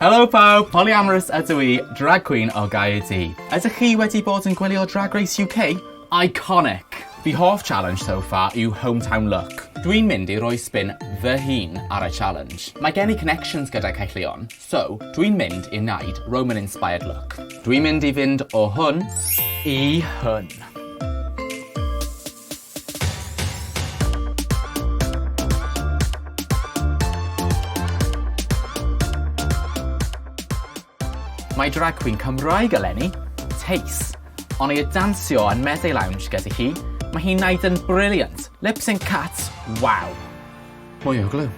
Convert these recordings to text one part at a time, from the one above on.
Helo pawb, Polly Amorous ydw I, drag queen o Gaerdydd. Ydych chi wedi bod yn gwylio Drag Race UK? Iconic! Fi hoff challenge so far yw hometown look. Dwi'n mynd i roi sbin fy hun ar y challenge. Mae gen I connections gyda Caerllion, so dwi'n mynd i wneud Roman-inspired look. Dwi'n mynd I fynd o hwn I hwn. Mae drag queen Cymraeg eleni, TAYCE, ond I dansio yn meddai lounge gyda hi, mae hi'n wneud yn brilliant. Lip sync cat, wow. Mwy o glw.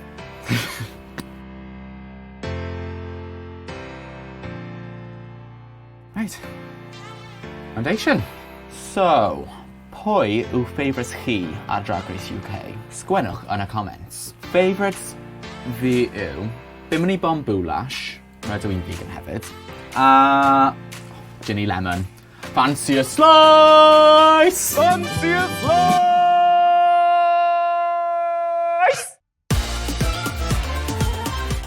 Right. Foundation. So, pwy yw favourites chi ar Drag Race UK? Sgwennwch yn y comments. Favourites fi yw Bimini Bomb Boulash, rydw i'n vegan hefyd, a Ginny Lemon. Fancy a slice! Fancy a slice!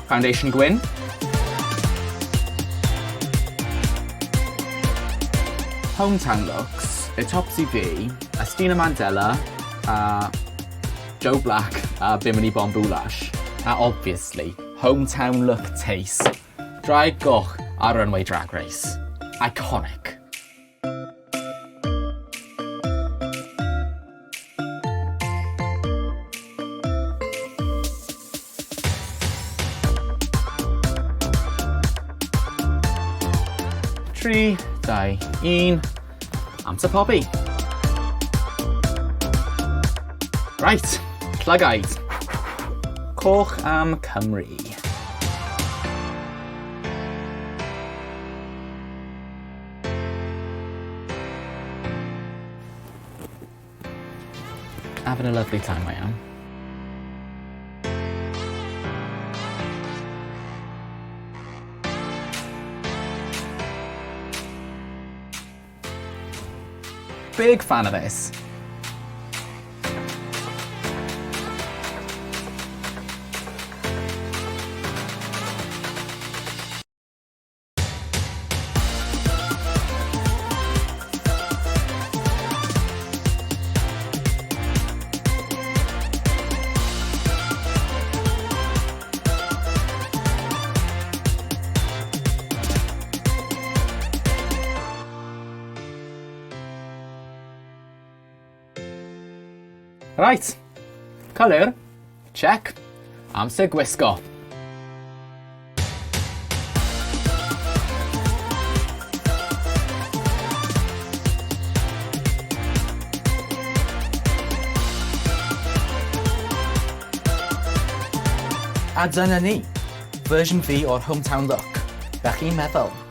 Foundation gwyn. Hometown looks. Y topsy fi, Estina Mandela, Joe Black, a Bimini Bomb Boulash. A obviously, hometown look TAYCE. Draig goch ar runway Drag Race. Iconic. Tri, dau, un. Amser pobi. Right, plug-eyed. Coch am Gymru. Having a lovely time, I am. Big fan of this. Right, colour, check, amser gwisgo. A dyna ni, version fi o'r hometown look. Be chi'n meddwl?